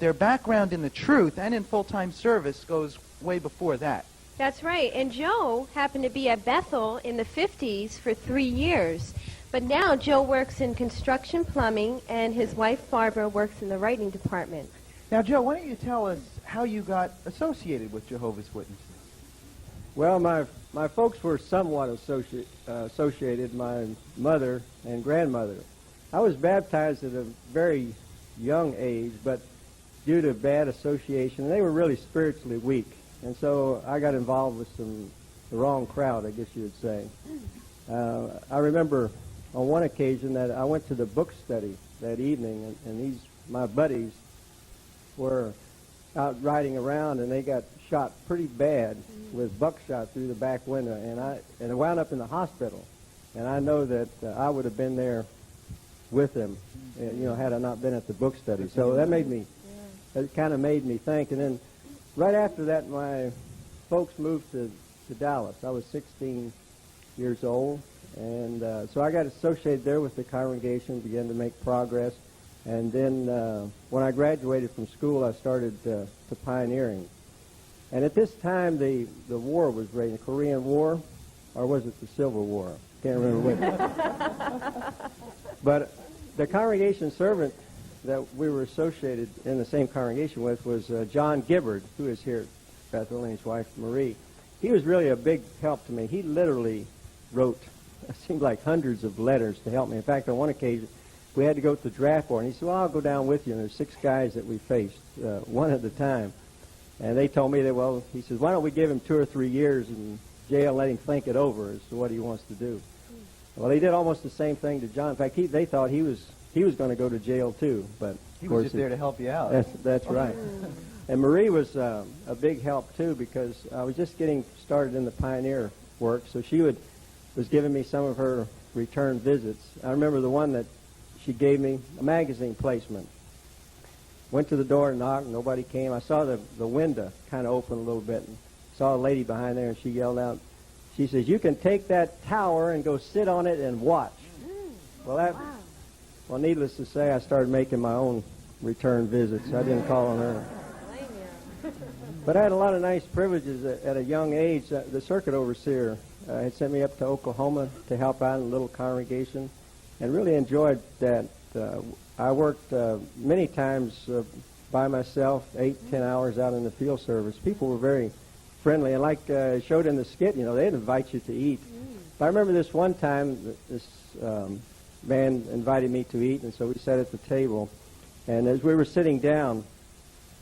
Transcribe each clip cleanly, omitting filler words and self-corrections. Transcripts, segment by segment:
their background in the truth and in full-time service goes way before that. That's right. And Joe happened to be at Bethel in the 50s for 3 years. But now Joe works in construction plumbing, and his wife Barbara works in the writing department. Now, Joe, why don't you tell us how you got associated with Jehovah's Witnesses? Well, my folks were somewhat associated, my mother and grandmother. I was baptized at a very young age, but due to bad association, they were really spiritually weak. And so I got involved with the wrong crowd, I guess you would say. I remember on one occasion that I went to the book study that evening, and my buddies were out riding around, and they got shot pretty bad with buckshot through the back window, and I wound up in the hospital. And I know that I would have been there with them, had I not been at the book study. So that kind of made me think. And then right after that, my folks moved to Dallas. I was 16 years old, and so I got associated there with the congregation, began to make progress. And then when I graduated from school, I started to pioneering. And at this time, the war was raging, the Korean War, or was it the Civil War? Can't remember which. But the congregation servant that we were associated in the same congregation with was John Gibbard, who is here at Bethel, and his wife Marie. He was really a big help to me. He literally wrote, it seemed like hundreds of letters to help me. In fact, on one occasion, we had to go to the draft board, and he said, well, I'll go down with you. And there's 6 guys that we faced, one at a time. And they told me that, he says, why don't we give him 2 or 3 years in jail and let him think it over as to what he wants to do. Well, they did almost the same thing to John. In fact, they thought he was going to go to jail too, but he was just there to help you out. That's right. And Marie was a big help too, because I was just getting started in the pioneer work, so she was giving me some of her return visits. I remember the one that she gave me, a magazine placement. Went to the door and knocked, nobody came. I saw the window kind of open a little bit, and saw a lady behind there, and she yelled out, she says, you can take that tower and go sit on it and watch. Well, needless to say, I started making my own return visits. I didn't call on her. But I had a lot of nice privileges at a young age. The circuit overseer had sent me up to Oklahoma to help out in a little congregation, and really enjoyed that. I worked many times by myself, 8-10 hours out in the field service. People were very friendly, and like showed in the skit, they'd invite you to eat. But I remember this one time, this man invited me to eat, and so we sat at the table. And as we were sitting down,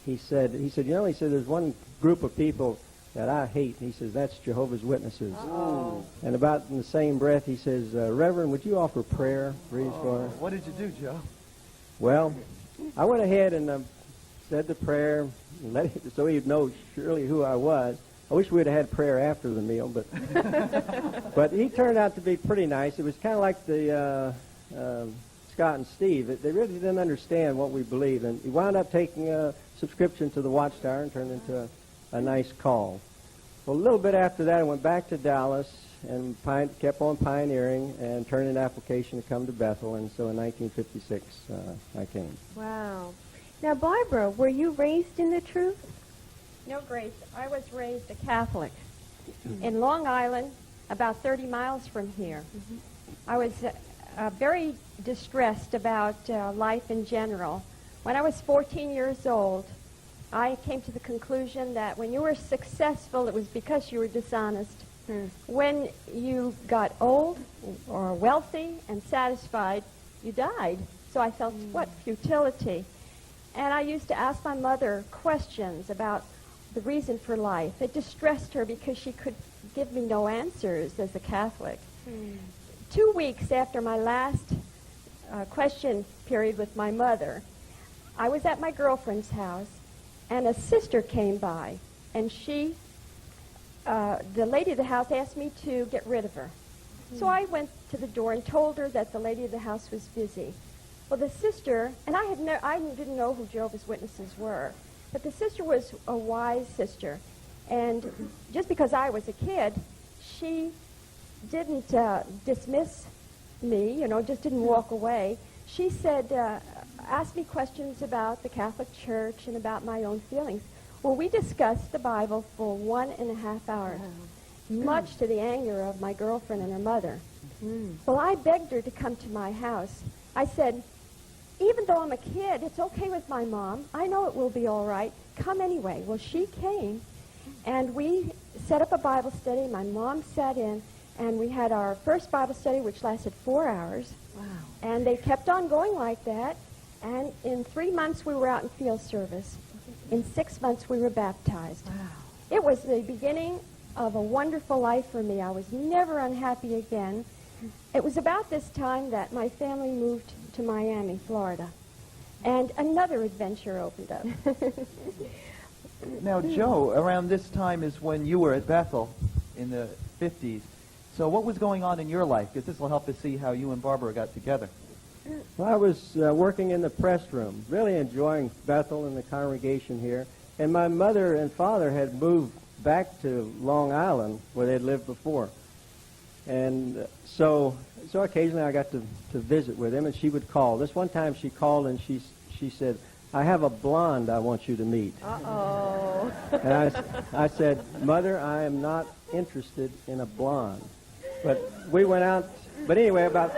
he said, there's one group of people that I hate. He says, that's Jehovah's Witnesses. Uh-oh. And about in the same breath, he says, Reverend, would you offer prayer? What did you do, Joe? Well, I went ahead and said the prayer, so he'd know surely who I was. I wish we'd have had prayer after the meal, but he turned out to be pretty nice. It was kind of like the Scott and Steve. They really didn't understand what we believed, and he wound up taking a subscription to the Watchtower and turned into a nice call. Well, a little bit after that, I went back to Dallas and kept on pioneering and turned in an application to come to Bethel, and so in 1956 I came. Wow. Now, Barbara, were you raised in the truth? No, Grace. I was raised a Catholic in Long Island, about 30 miles from here. I was very distressed about life in general. When I was 14 years old, I came to the conclusion that when you were successful, it was because you were dishonest. When you got old or wealthy and satisfied, you died. So I felt, what futility. And I used to ask my mother questions about the reason for life. It distressed her because she could give me no answers as a Catholic. 2 weeks after my last question period with my mother, I was at my girlfriend's house, and a sister came by, and the lady of the house asked me to get rid of her. So I went to the door and told her that the lady of the house was busy. Well, the sister, and I didn't know who Jehovah's Witnesses were, but the sister was a wise sister. And just because I was a kid, she didn't dismiss me, just didn't walk away. She said, asked me questions about the Catholic Church and about my own feelings. Well, we discussed the Bible for 1.5 hours, much to the anger of my girlfriend and her mother. Well, I begged her to come to my house. I said, even though I'm a kid, it's okay with my mom. I know it will be all right. Come anyway. Well, she came, and we set up a Bible study. My mom sat in, and we had our first Bible study, which lasted 4 hours. Wow. And they kept on going like that. And in 3 months, we were out in field service. In 6 months, we were baptized. Wow. It was the beginning of a wonderful life for me. I was never unhappy again. It was about this time that my family moved to Miami, Florida. And another adventure opened up. Now, Joe, around this time is when you were at Bethel in the 50s. So what was going on in your life? Because this will help us see how you and Barbara got together. Well, I was working in the press room, really enjoying Bethel and the congregation here. And my mother and father had moved back to Long Island, where they'd lived before. And so occasionally I got to visit with him, and she would call. This one time she called, and she said, I have a blonde I want you to meet. Uh-oh. And I said, Mother, I am not interested in a blonde. But we went out, but anyway, about...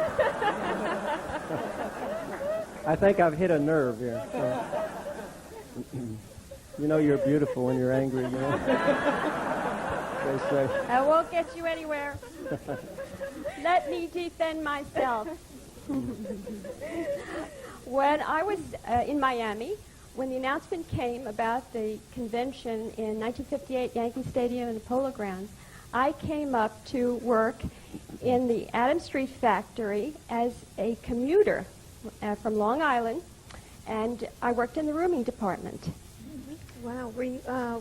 I think I've hit a nerve here. So. You know you're beautiful when you're angry, you know. They say. I won't get you anywhere. Let me defend myself. When I was in Miami, when the announcement came about the convention in 1958, Yankee Stadium and the Polo Grounds, I came up to work in the Adams Street factory as a commuter from Long Island, and I worked in the rooming department. Wow.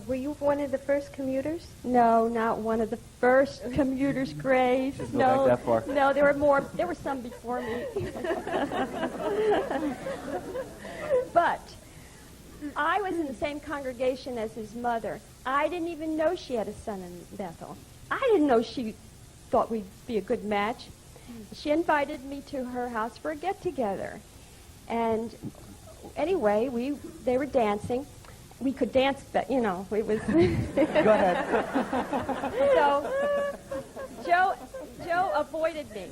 Were you one of the first commuters? No, not one of the first commuters, Grace. Doesn't go No, back that far. no, there were more. There were some before me. But I was in the same congregation as his mother. I didn't even know she had a son in Bethel. I didn't know she thought we'd be a good match. She invited me to her house for a get-together. And anyway, they were dancing. We could dance, but, you know, it was... Go ahead. So Joe avoided me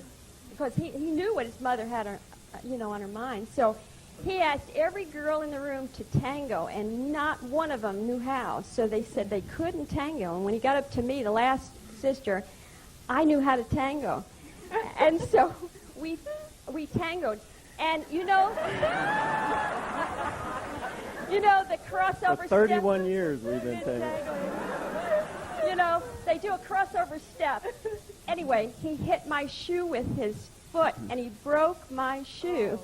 because he knew what his mother had on her mind. So he asked every girl in the room to tango, and not one of them knew how. So they said they couldn't tango. And when he got up to me, the last sister, I knew how to tango. And so we tangoed. And you know the crossover For 31 step. years we've been tangoing. You know, they do a crossover step. Anyway, he hit my shoe with his foot, and he broke my shoe.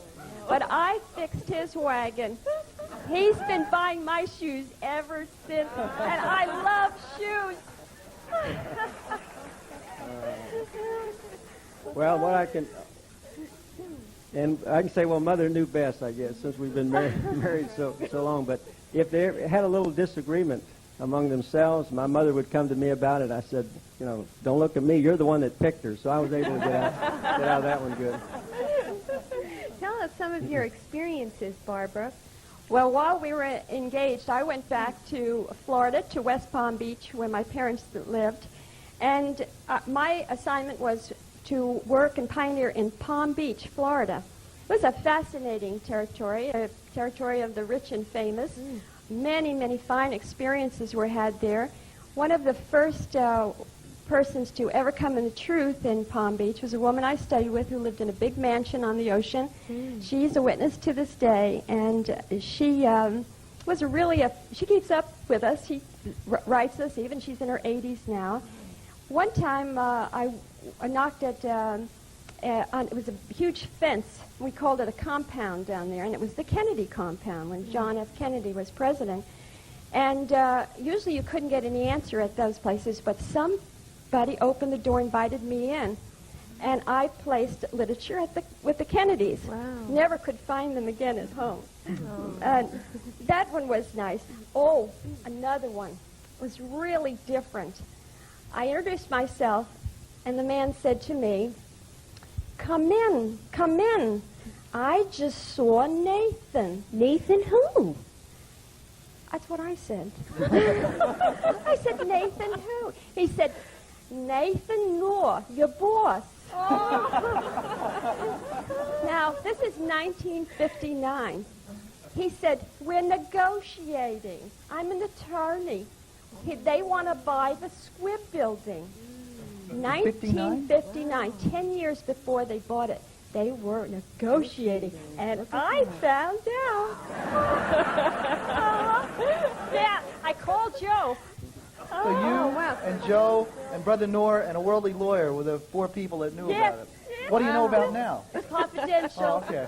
But I fixed his wagon. He's been buying my shoes ever since, and I love shoes. Well, what I can... And I can say, well, Mother knew best, I guess, since we've been married so long. But if they had a little disagreement among themselves, my mother would come to me about it. I said, you know, don't look at me. You're the one that picked her. So I was able to get out of that one good. Tell us some of your experiences, Barbara. Well, while we were engaged, I went back to Florida, to West Palm Beach, where my parents lived. And my assignment was to work and pioneer in Palm Beach, Florida. It was a fascinating territory, a territory of the rich and famous. Many, many fine experiences were had there. One of the first persons to ever come into truth in Palm Beach was a woman I studied with who lived in a big mansion on the ocean. She's a witness to this day, and she was she keeps up with us. She writes us even. She's in her 80s now. One time I knocked at, it was a huge fence. We called it a compound down there, and it was the Kennedy compound when John F. Kennedy was president. And usually you couldn't get any answer at those places, but somebody opened the door, invited me in, and I placed literature with the Kennedys. Wow. Never could find them again at home. Oh. That one was nice. Oh, another one was really different. I introduced myself, and the man said to me, come in. I just saw Nathan. Nathan who? That's what I said. I said, Nathan who? He said, Nathan Noor, your boss. Now, this is 1959. He said, we're negotiating. I'm an attorney. They want to buy the Squibb building. 1959, 10 years before they bought it. They were negotiating, and I found out. Yeah, I called Joe. So you and Joe and Brother Noor and a worldly lawyer were the 4 people that knew about it. What do you know about now? It's confidential. Oh, okay.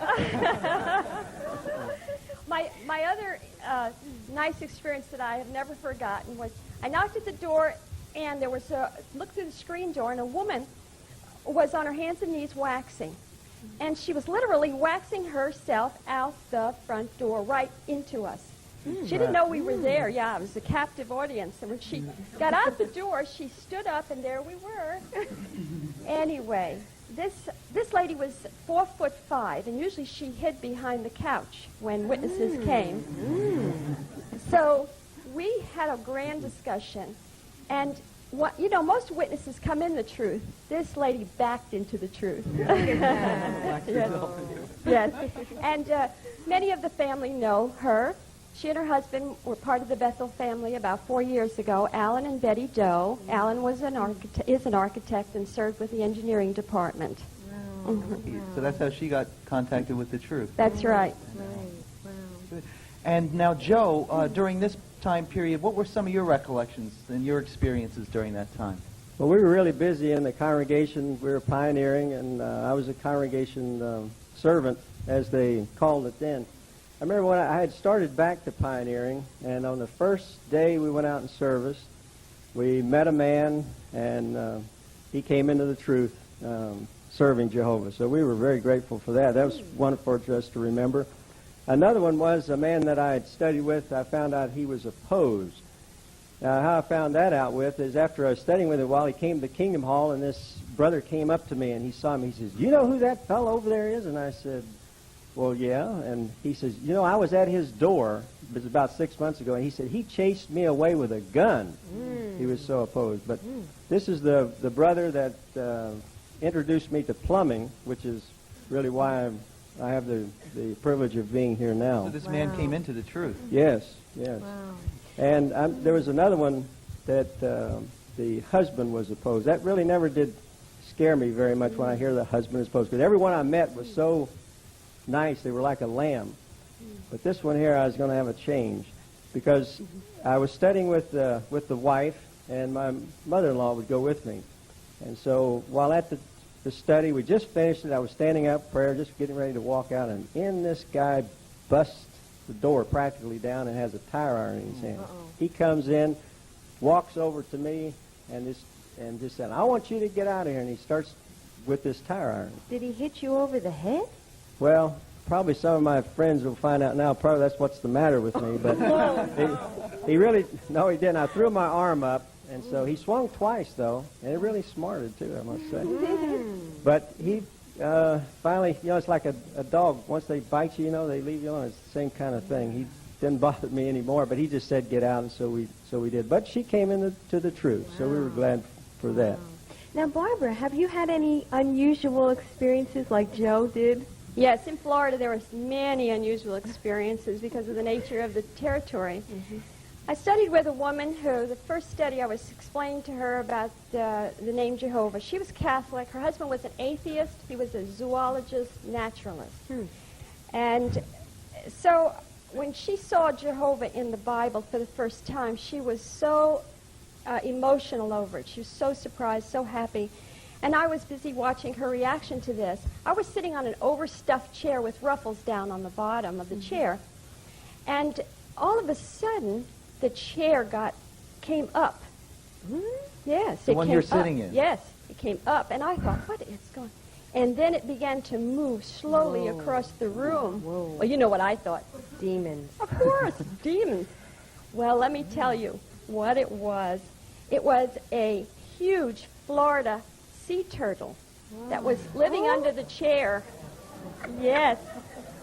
My other nice experience that I have never forgotten was I knocked at the door, and there was looked through the screen door, and a woman was on her hands and knees waxing. And she was literally waxing herself out the front door right into us. She didn't know we were there. Yeah, it was a captive audience. And when she got out the door, she stood up, and there we were. Anyway, this lady was 4'5", and usually she hid behind the couch when witnesses came. So we had a grand discussion, and most witnesses come in the truth. This lady backed into the truth. Yes. And many of the family know her. She and her husband were part of the Bethel family about 4 years ago, Alan and Betty Doe. Alan was is an architect and served with the engineering department. Wow. Mm-hmm. So that's how she got contacted with the truth. That's right. Wow. And now, Joe, during this time period, what were some of your recollections and your experiences during that time? Well, we were really busy in the congregation. We were pioneering, and I was a congregation servant, as they called it then. I remember when I had started back to pioneering, and on the first day we went out in service, we met a man, and he came into the truth, serving Jehovah. So we were very grateful for that. That was wonderful for us to remember. Another one was a man that I had studied with. I found out he was opposed. How I found that out with is after I was studying with him a while, he came to Kingdom Hall, and this brother came up to me, and he saw me. He says, "You know who that fellow over there is?" And I said, "Well, yeah." And he says, "I was at his door. It was about 6 months ago." And he said, "He chased me away with a gun." He was so opposed. But this is the brother that introduced me to plumbing, which is really why I have the privilege of being here now. So this man came into the truth. Yes. Wow. And there was another one that the husband was opposed. That really never did scare me very much when I hear the husband is opposed, because everyone I met was so nice. They were like a lamb. But this one here, I was going to have a change, because I was studying with the wife, and my mother-in-law would go with me. And so while at the study, we just finished it. I was standing up, prayer, just getting ready to walk out, and in this guy busts the door practically down and has a tire iron in his hand. He comes in, walks over to me, and just said, "I want you to get out of here." And he starts with this tire iron. Did he hit you over the head? Well, probably some of my friends will find out now. Probably that's what's the matter with me. But he really, no, he didn't. I threw my arm up, and so he swung twice, though, and it really smarted, too, I must say. But he finally, it's like a dog. Once they bite you, they leave you alone. It's the same kind of thing. He didn't bother me anymore, but he just said, "Get out," and so we did. But she came into the truth, so we were glad for that. Now, Barbara, have you had any unusual experiences like Joe did? Yes, in Florida there were many unusual experiences because of the nature of the territory. I studied with a woman who, the first study I was explaining to her about the name Jehovah. She was Catholic. Her husband was an atheist. He was a zoologist, naturalist. And so when she saw Jehovah in the Bible for the first time, she was so emotional over it. She was so surprised, so happy. And I was busy watching her reaction to this. I was sitting on an overstuffed chair with ruffles down on the bottom of the chair. And all of a sudden, the chair came up. Yes. The one you're sitting in? Yes, it came up. And I thought, what is going on? And then it began to move slowly across the room. Well, you know what I thought. Demons. Of course, demons. Well, let me tell you what it was. It was a huge Florida sea turtle that was living under the chair. Yes.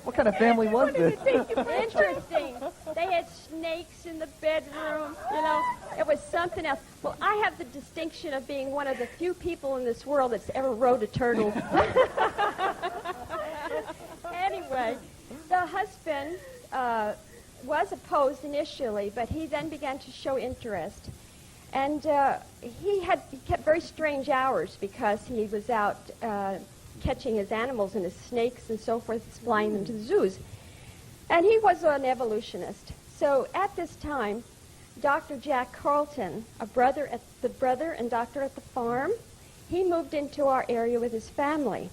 What kind of family was this? Interesting. They had snakes in the bedroom. You know, it was something else. Well, I have the distinction of being one of the few people in this world that's ever rode a turtle. Anyway, the husband was opposed initially, but he then began to show interest. And he kept very strange hours because he was out catching his animals and his snakes and so forth, flying them to the zoos. And he was an evolutionist. So at this time, Dr. Jack Carlton, the brother and doctor at the farm, he moved into our area with his family.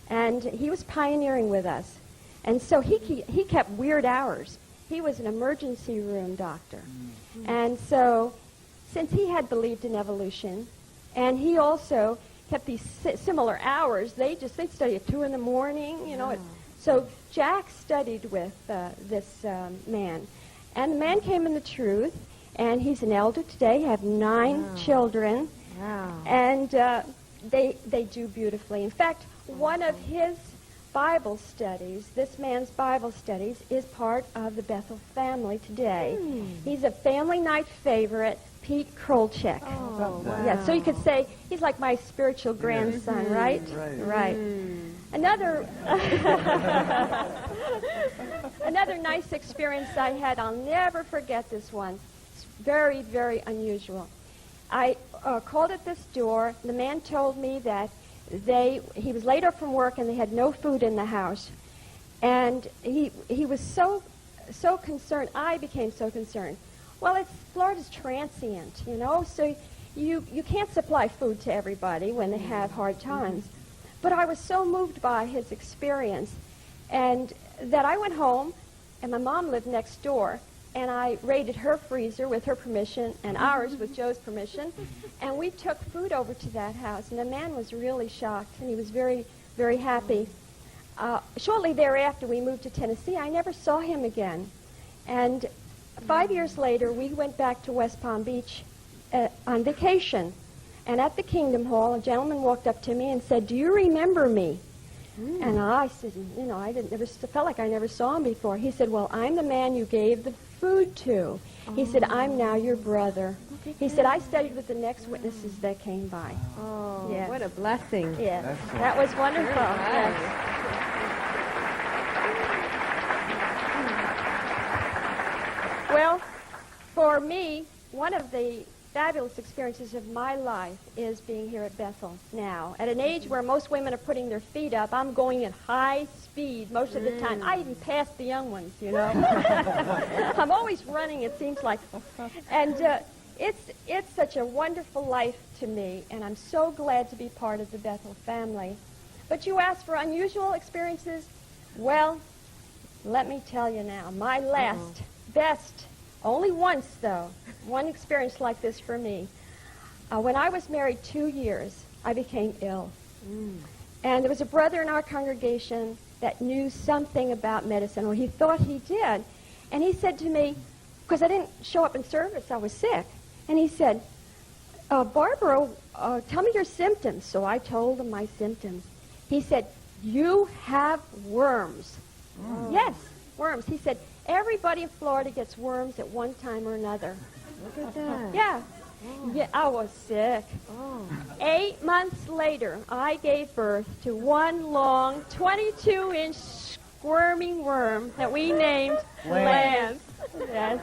And he was pioneering with us. And so he kept weird hours. He was an emergency room doctor. Mm-hmm. And so since he had believed in evolution, and he also kept these similar hours, they'd study at 2 in the morning, you know. So Jack studied with this man. And the man came in the truth, and he's an elder today, have 9 children. Wow. And they do beautifully. In fact, one of his Bible studies, this man's Bible studies, is part of the Bethel family today. He's a family night favorite, Pete Krolchek. Oh, wow. Yeah, so you could say he's like my spiritual grandson, right? Right. Another another nice experience I had, I'll never forget this one. It's very, very unusual. I called at this door. The man told me that he was laid up from work and they had no food in the house. And he was so concerned. I became so concerned. Well, Florida's transient, you know, so you can't supply food to everybody when they have hard times. But I was so moved by his experience, and that I went home, and my mom lived next door, and I raided her freezer with her permission and ours with Joe's permission, and we took food over to that house, and the man was really shocked, and he was very, very happy. Shortly thereafter, we moved to Tennessee. I never saw him again. And 5 years later, we went back to West Palm Beach on vacation. And at the Kingdom Hall, a gentleman walked up to me and said, "Do you remember me?" And I said, you know, felt like I never saw him before. He said, "Well, I'm the man you gave the food to." He said, "I'm now your brother." He said, "I studied with the next witnesses that came by." Oh, Yes. what a blessing. Yeah, That's that was wonderful. Yes. Well, for me, one of the fabulous experiences of my life is being here at Bethel now. At an age where most women are putting their feet up, I'm going at high speed most of the time. I even pass the young ones, you know. I'm always running, it seems like. And it's such a wonderful life to me, and I'm so glad to be part of the Bethel family. But you asked for unusual experiences. Well, let me tell you now, my best, only once though, one experience like this for me. When I was married 2 years, I became ill. And there was a brother in our congregation that knew something about medicine, or he thought he did. And he said to me, because I didn't show up in service, I was sick. And he said, "Barbara, tell me your symptoms." So I told him my symptoms. He said, "You have worms." Yes, worms. He said, "Everybody in Florida gets worms at one time or another." Look at that. Yeah. Yeah, I was sick. 8 months later, I gave birth to one long 22-inch squirming worm that we named Lance. Yes.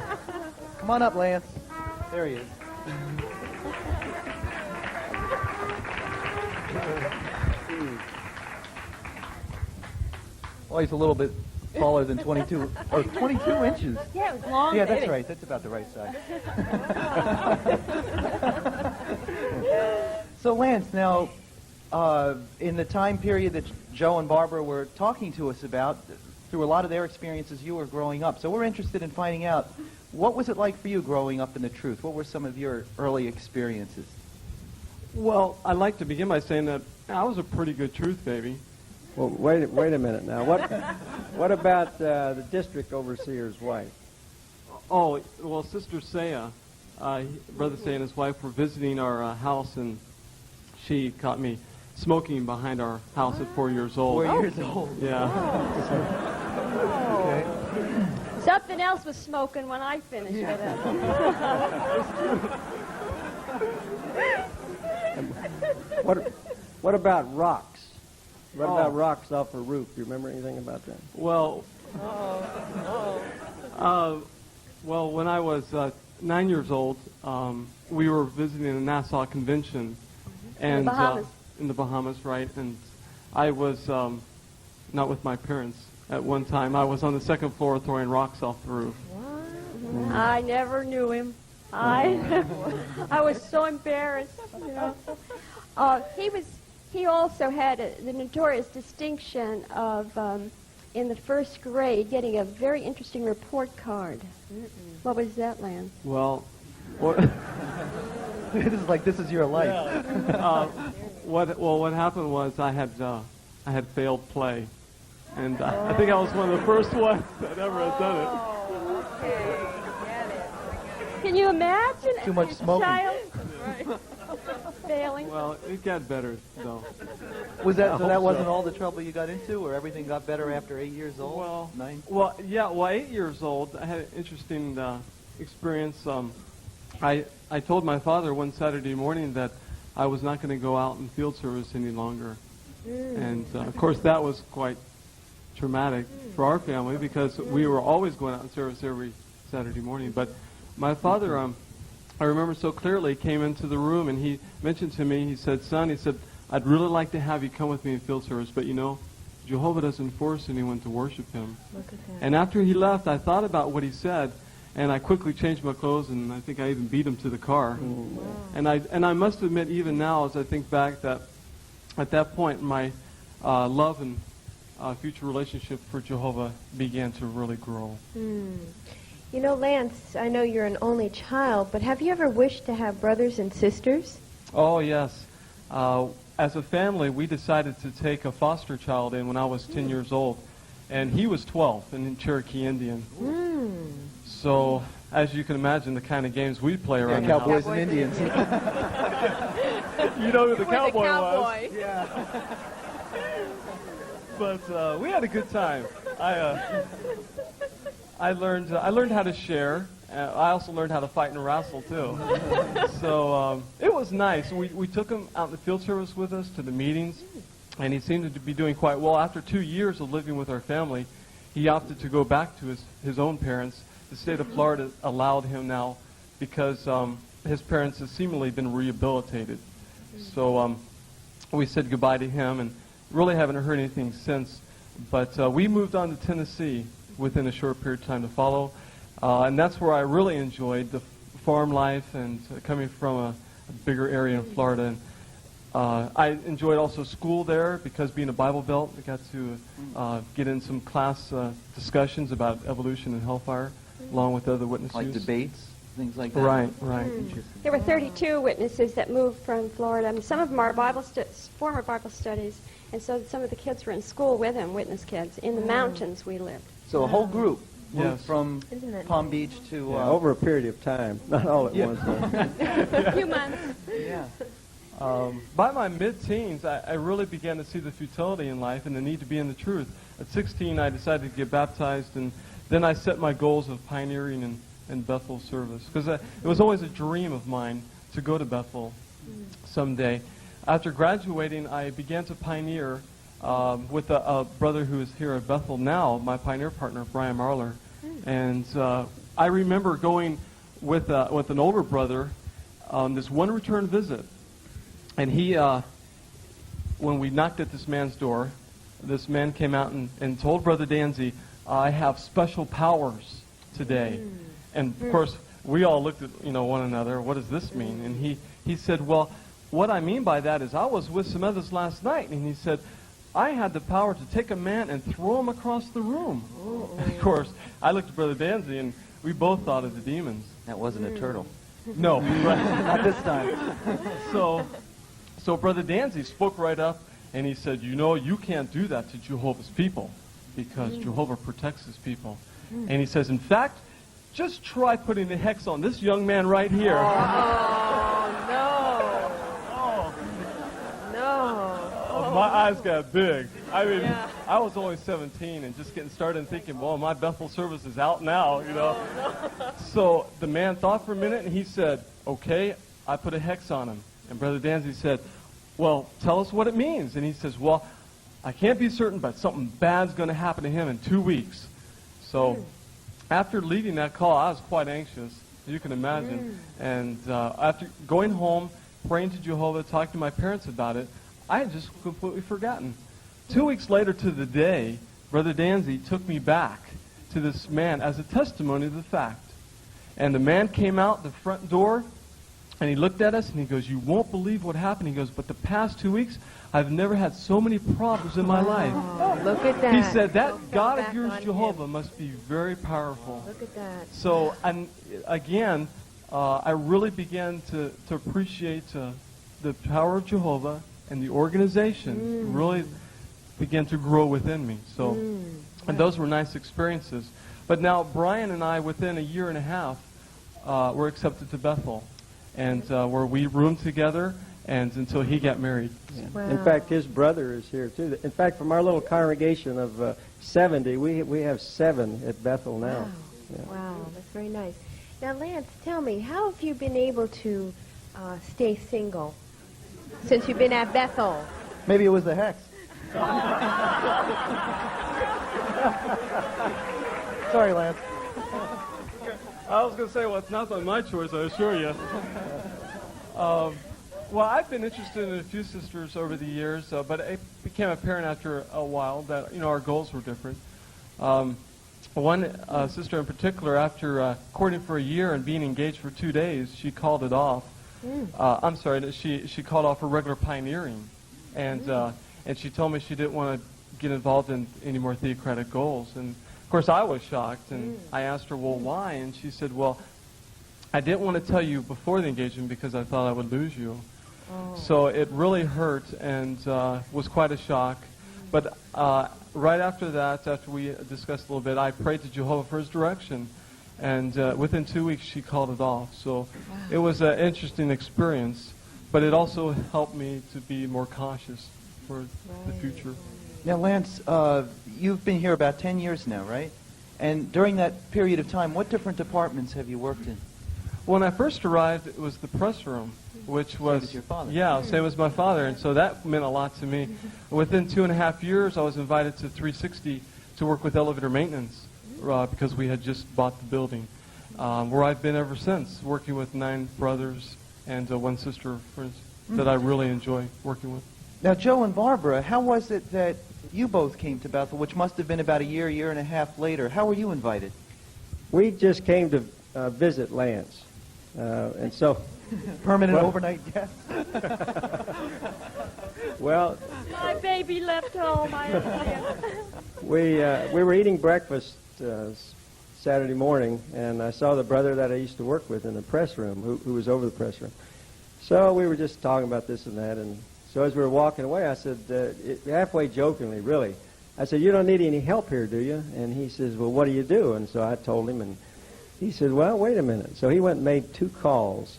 Come on up, Lance. There he is. Oh, he's a little bit taller than 22. Oh, 22 inches. Yeah, it was long. Yeah, that's baby. right. That's about the right size. So, Lance, now, in the time period that Joe and Barbara were talking to us about, through a lot of their experiences, you were growing up. So we're interested in finding out, what was it like for you growing up in the truth? What were some of your early experiences? Well, I'd like to begin by saying that I was a pretty good truth baby. Well, wait a minute now. What about the district overseer's wife? Oh, well, Sister Saya, Brother Saya and his wife were visiting our house, and she caught me smoking behind our house at 4 years old. 4 years old. Yeah. Okay. Something else was smoking when I finished with it. What about rocks? What about rocks off a roof? Do you remember anything about that? Well, well, when I was 9 years old, we were visiting the Nassau Convention, and In the Bahamas. In the Bahamas, right? And I was not with my parents at one time. I was on the second floor throwing rocks off the roof. I never knew him. I was so embarrassed. You know. He also had the notorious distinction of in the first grade getting a very interesting report card. What was that, Lan? Well, what, This is your life. what happened was I had failed play, and I think I was one of the first ones that ever had done it. Can you imagine? Too much a smoking. Child failing. Well, it got better though. Was that so? I That hope wasn't so. all the trouble you got into, or everything got better after 8 years old? Well, 9. Well, 8 years old, I had an interesting experience. I told my father one Saturday morning that I was not going to go out in field service any longer, and of course that was quite traumatic for our family because we were always going out in service every Saturday morning. But my father, I remember so clearly, came into the room and he mentioned to me, he said, "Son," he said, "I'd really like to have you come with me in field service, but you know, Jehovah doesn't force anyone to worship him." Look at that. And after he left, I thought about what he said, and I quickly changed my clothes, and I think I even beat him to the car. And I must admit, even now, as I think back, that at that point, my love and future relationship for Jehovah began to really grow. You know, Lance, I know you're an only child, but have you ever wished to have brothers and sisters? Oh, yes. As a family, we decided to take a foster child in when I was 10 years old, and he was 12 and in Cherokee Indian. So, as you can imagine, the kind of games we'd play around the Cowboys house. and Indians. You know who the cowboy was. cowboy. Yeah. But we had a good time. I learned how to share. I also learned how to fight and wrestle too. So it was nice. We took him out in the field service with us to the meetings, and he seemed to be doing quite well. After 2 years of living with our family, he opted to go back to his own parents. The state of Florida allowed him now because his parents have seemingly been rehabilitated. So we said goodbye to him and really haven't heard anything since. But we moved on to Tennessee within a short period of time to follow. And that's where I really enjoyed the farm life and coming from a bigger area in Florida. And I enjoyed also school there because being a Bible Belt, I got to get in some class discussions about evolution and hellfire along with other witnesses. Like debates, things like that. Right. There were 32 witnesses that moved from Florida. And some of them are former Bible studies, and so some of the kids were in school with him, witness kids. In the mountains we lived. So a whole group moved Yes. from Isn't that Palm Beach to... Yeah, over a period of time, not all at Yeah. once. Though. A few months. Yeah. By my mid-teens, I really began to see the futility in life and the need to be in the truth. At 16, I decided to get baptized, and then I set my goals of pioneering in Bethel service. Because it was always a dream of mine to go to Bethel someday. After graduating, I began to pioneer with a brother who is here at Bethel now, my pioneer partner, Brian Marler. And I remember going with an older brother on this one return visit. And he, when we knocked at this man's door, this man came out and told Brother Danzy, "I have special powers today." And of course, we all looked at one another. What does this mean? And he said, "Well, what I mean by that is I was with some others last night," and he said, "I had the power to take a man and throw him across the room." Of course, I looked at Brother Danzy, and we both thought of the demons. That wasn't a turtle. No, Not this time. So Brother Danzy spoke right up, and he said, "You can't do that to Jehovah's people because Jehovah protects his people." And he says, "In fact, just try putting the hex on this young man right here." No. my eyes got big. I mean, I was only 17 and just getting started and thinking, well, my Bethel service is out now, you know. So the man thought for a minute and he said, okay, I put a hex on him. And Brother Danzy said, well, tell us what it means. And he says, well, I can't be certain, but something bad's going to happen to him in 2 weeks. So after leaving that call, I was quite anxious, you can imagine. And after going home, praying to Jehovah, talking to my parents about it, I had just completely forgotten. 2 weeks later to the day, Brother Danzy took me back to this man as a testimony of the fact. And the man came out the front door, and he looked at us, and he goes, you won't believe what happened. He goes, but the past 2 weeks, I've never had so many problems in my life. Look at that. He said, that Don't God back of yours, on Jehovah, him. must be very powerful. Look at that. So, and again, I really began to appreciate the power of Jehovah, and the organization really began to grow within me. So, and those were nice experiences. But now, Brian and I, within a year and a half, were accepted to Bethel, and where we roomed together, and until he got married. Wow. In fact, his brother is here too. In fact, from our little congregation of 70, we have 7 at Bethel now. Wow. Yeah. Wow, that's very nice. Now, Lance, tell me, how have you been able to stay single since you've been at Bethel? Maybe it was the hex. Sorry, Lance. I was going to say, well, it's not my choice, I assure you. Well, I've been interested in a few sisters over the years, but it became apparent after a while that, you know, our goals were different. One sister in particular, after courting for a year and being engaged for 2 days, she called it off. I'm sorry, she called off her regular pioneering, and she told me she didn't want to get involved in any more theocratic goals. And of course, I was shocked, and I asked her, well, why? And she said, well, I didn't want to tell you before the engagement because I thought I would lose you. So it really hurt and was quite a shock. But right after that, after we discussed a little bit, I prayed to Jehovah for his direction. And within 2 weeks, she called it off. So it was an interesting experience. But it also helped me to be more cautious for the future. Now, Lance, you've been here about 10 years now, right? And during that period of time, what different departments have you worked in? When I first arrived, it was the press room, which was... Same as your father. Yeah, same as my father, and so that meant a lot to me. Within 2.5 years, I was invited to 360 to work with elevator maintenance because we had just bought the building, where I've been ever since, working with 9 brothers and 1 sister, for instance, that I really enjoy working with. Now, Joe and Barbara, how was it that you both came to Bethel, which must have been about a year and a half later? How were you invited? We just came to visit Lance, and so... Permanent overnight guest? Well, My baby left home. we were eating breakfast Saturday morning, and I saw the brother that I used to work with in the press room, who was over the press room. So we were just talking about this and that, and so as we were walking away, I said, halfway jokingly, really, I said, you don't need any help here, do you? And he says, well, what do you do? And so I told him, and he said, well, wait a minute. So he went and made 2 calls,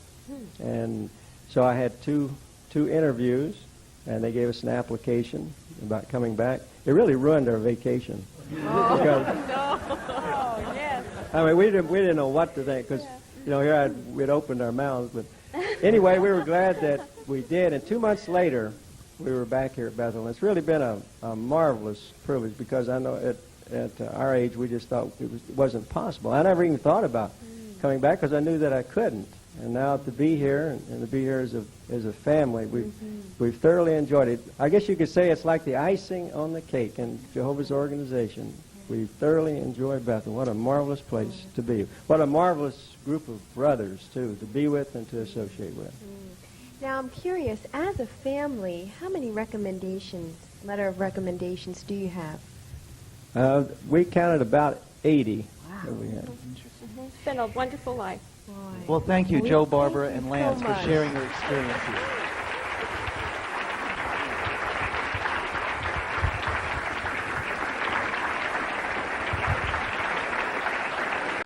and so I had two interviews, and they gave us an application about coming back. It really ruined our vacation. Because, Yes. I mean, we didn't know what to think, because, you know, here we'd opened our mouths. But anyway, we were glad that we did, and 2 months later, we were back here at Bethel. And it's really been a marvelous privilege, because I know at our age, we just thought it wasn't possible. I never even thought about coming back, because I knew that I couldn't. And now to be here, and to be here as a family, we've thoroughly enjoyed it. I guess you could say it's like the icing on the cake in Jehovah's organization. We thoroughly enjoy Bethel. What a marvelous place to be. What a marvelous group of brothers, too, to be with and to associate with. Now, I'm curious, as a family, how many letter of recommendations do you have? We counted about 80 that we had. It's been a wonderful life. Boy. Well, thank you, We Joe, thank Barbara, you and so Lance, for much. sharing your experiences.